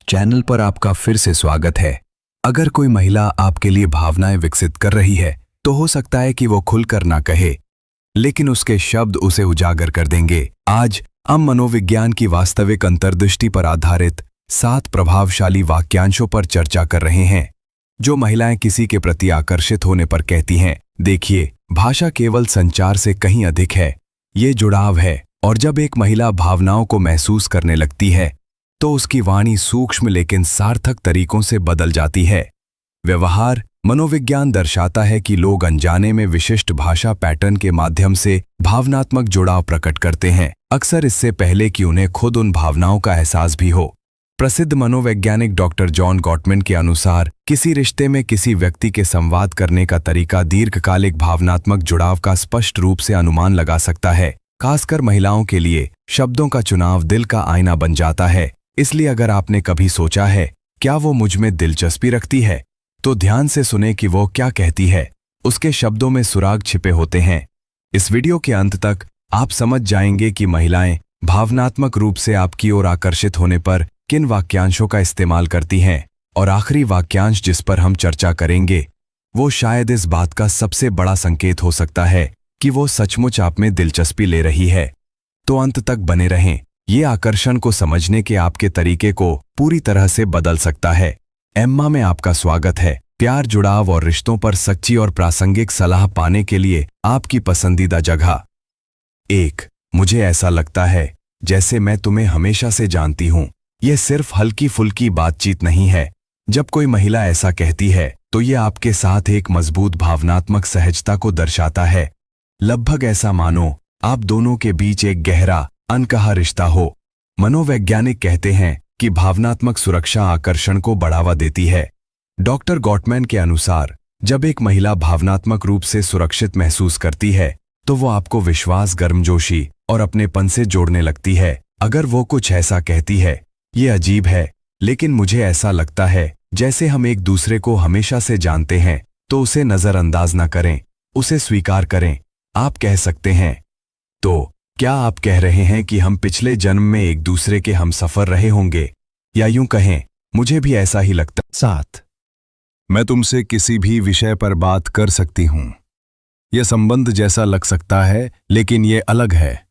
Channel पर आपका फिर से स्वागत है। अगर कोई महिला आपके लिए भावनाएं विकसित कर रही है तो हो सकता है कि वो खुलकर ना कहे, लेकिन उसके शब्द उसे उजागर कर देंगे। आज हम मनोविज्ञान की वास्तविक अंतर्दृष्टि पर आधारित 7 प्रभावशाली वाक्यांशों पर चर्चा कर रहे हैं जो महिलाएं किसी के प्रति आकर्षित होने पर कहती हैं। देखिए, भाषा केवल संचार से कहीं अधिक है। ये जुड़ाव है, और जब एक महिला भावनाओं को महसूस करने लगती है तो उसकी वाणी सूक्ष्म लेकिन सार्थक तरीकों से बदल जाती है। व्यवहार मनोविज्ञान दर्शाता है कि लोग अनजाने में विशिष्ट भाषा पैटर्न के माध्यम से भावनात्मक जुड़ाव प्रकट करते हैं, अक्सर इससे पहले कि उन्हें खुद उन भावनाओं का एहसास भी हो। प्रसिद्ध मनोवैज्ञानिक डॉक्टर जॉन गॉटमैन के अनुसार किसी रिश्ते में किसी व्यक्ति के संवाद करने का तरीका दीर्घकालिक भावनात्मक जुड़ाव का स्पष्ट रूप से अनुमान लगा सकता है। खासकर महिलाओं के लिए शब्दों का चुनाव दिल का आईना बन जाता है। इसलिए अगर आपने कभी सोचा है क्या वो मुझ में दिलचस्पी रखती है, तो ध्यान से सुने कि वो क्या कहती है। उसके शब्दों में सुराग छिपे होते हैं। इस वीडियो के अंत तक आप समझ जाएंगे कि महिलाएं भावनात्मक रूप से आपकी ओर आकर्षित होने पर किन वाक्यांशों का इस्तेमाल करती हैं। और आखिरी वाक्यांश जिस पर हम चर्चा करेंगे वो शायद इस बात का सबसे बड़ा संकेत हो सकता है कि वो सचमुच आप में दिलचस्पी ले रही है। तो अंत तक बने रहें। ये आकर्षण को समझने के आपके तरीके को पूरी तरह से बदल सकता है। एम्मा में आपका स्वागत है। प्यार, जुड़ाव और रिश्तों पर सच्ची और प्रासंगिक सलाह पाने के लिए आपकी पसंदीदा जगह। 1. मुझे ऐसा लगता है जैसे मैं तुम्हें हमेशा से जानती हूं। यह सिर्फ हल्की फुल्की बातचीत नहीं है। जब कोई महिला ऐसा कहती है तो यह आपके साथ एक मजबूत भावनात्मक सहजता को दर्शाता है। लगभग ऐसा मानो आप दोनों के बीच एक गहरा अनकहा रिश्ता हो। मनोवैज्ञानिक कहते हैं कि भावनात्मक सुरक्षा आकर्षण को बढ़ावा देती है। डॉक्टर गॉटमैन के अनुसार जब एक महिला भावनात्मक रूप से सुरक्षित महसूस करती है तो वो आपको विश्वास, गर्मजोशी और अपनेपन से जोड़ने लगती है। अगर वो कुछ ऐसा कहती है, ये अजीब है लेकिन मुझे ऐसा लगता है जैसे हम एक दूसरे को हमेशा से जानते हैं, तो उसे नजरअंदाज न करें, उसे स्वीकार करें। आप कह सकते हैं, तो क्या आप कह रहे हैं कि हम पिछले जन्म में एक दूसरे के हमसफर रहे होंगे? या यूं कहें, मुझे भी ऐसा ही लगता। 7. मैं तुमसे किसी भी विषय पर बात कर सकती हूं। यह संबंध जैसा लग सकता है लेकिन यह अलग है।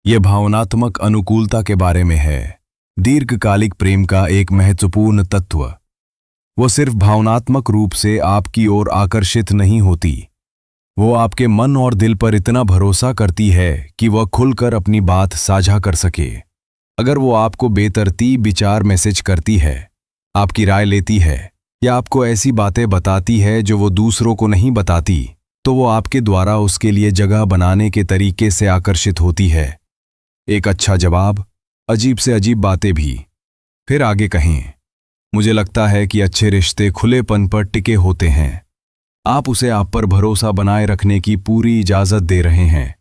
यह भावनात्मक अनुकूलता के बारे में है। दीर्घकालिक प्रेम का एक महत्वपूर्ण तत्व। वो सिर्फ भावनात्मक रूप से आपकी ओर आकर्षित नहीं होती, वो आपके मन और दिल पर इतना भरोसा करती है कि वह खुलकर अपनी बात साझा कर सके। अगर वो आपको बेतरतीब विचार मैसेज करती है, आपकी राय लेती है या आपको ऐसी बातें बताती है जो वो दूसरों को नहीं बताती, तो वो आपके द्वारा उसके लिए जगह बनाने के तरीके से आकर्षित होती है। एक अच्छा जवाब, अजीब से अजीब बातें भी। फिर आगे कहें, मुझे लगता है कि अच्छे रिश्ते खुलेपन पर टिके होते हैं। आप उसे आप पर भरोसा बनाए रखने की पूरी इजाजत दे रहे हैं।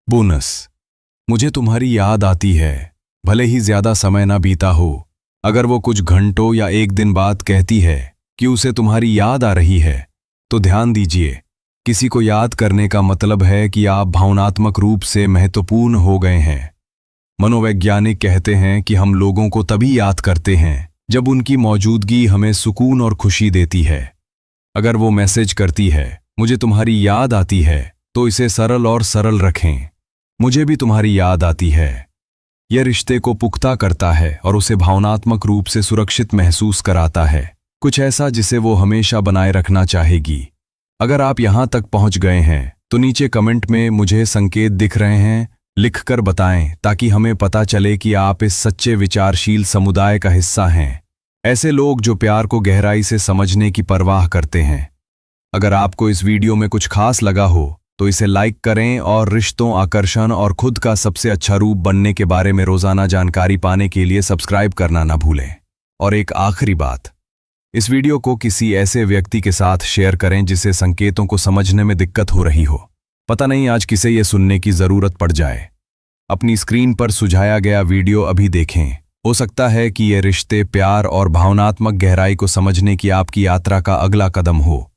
बोनस, मुझे तुम्हारी याद आती है, भले ही ज्यादा समय ना बीता हो। अगर वो कुछ घंटों या एक दिन बाद कहती है कि उसे तुम्हारी याद आ रही है, तो ध्यान दीजिए, किसी को याद करने का मतलब है कि आप भावनात्मक रूप से महत्वपूर्ण हो गए हैं। मनोवैज्ञानिक कहते हैं कि हम लोगों को तभी याद करते हैं जब उनकी मौजूदगी हमें सुकून और खुशी देती है। अगर वो मैसेज करती है, मुझे तुम्हारी याद आती है, तो इसे सरल और सरल रखें, मुझे भी तुम्हारी याद आती है। यह रिश्ते को पुख्ता करता है और उसे भावनात्मक रूप से सुरक्षित महसूस कराता है, कुछ ऐसा जिसे वो हमेशा बनाए रखना चाहेगी। अगर आप यहां तक पहुंच गए हैं तो नीचे कमेंट में मुझे संकेत दिख रहे हैं, लिखकर बताएं ताकि हमें पता चले कि आप इस सच्चे विचारशील समुदाय का हिस्सा हैं। ऐसे लोग जो प्यार को गहराई से समझने की परवाह करते हैं। अगर आपको इस वीडियो में कुछ खास लगा हो तो इसे लाइक करें और रिश्तों, आकर्षण और खुद का सबसे अच्छा रूप बनने के बारे में रोजाना जानकारी पाने के लिए सब्सक्राइब करना ना भूलें। और एक आखिरी बात, इस वीडियो को किसी ऐसे व्यक्ति के साथ शेयर करें जिसे संकेतों को समझने में दिक्कत हो रही हो। पता नहीं आज किसे ये सुनने की जरूरत पड़ जाए। अपनी स्क्रीन पर सुझाया गया वीडियो अभी देखें। हो सकता है कि ये रिश्ते, प्यार और भावनात्मक गहराई को समझने की आपकी यात्रा का अगला कदम हो।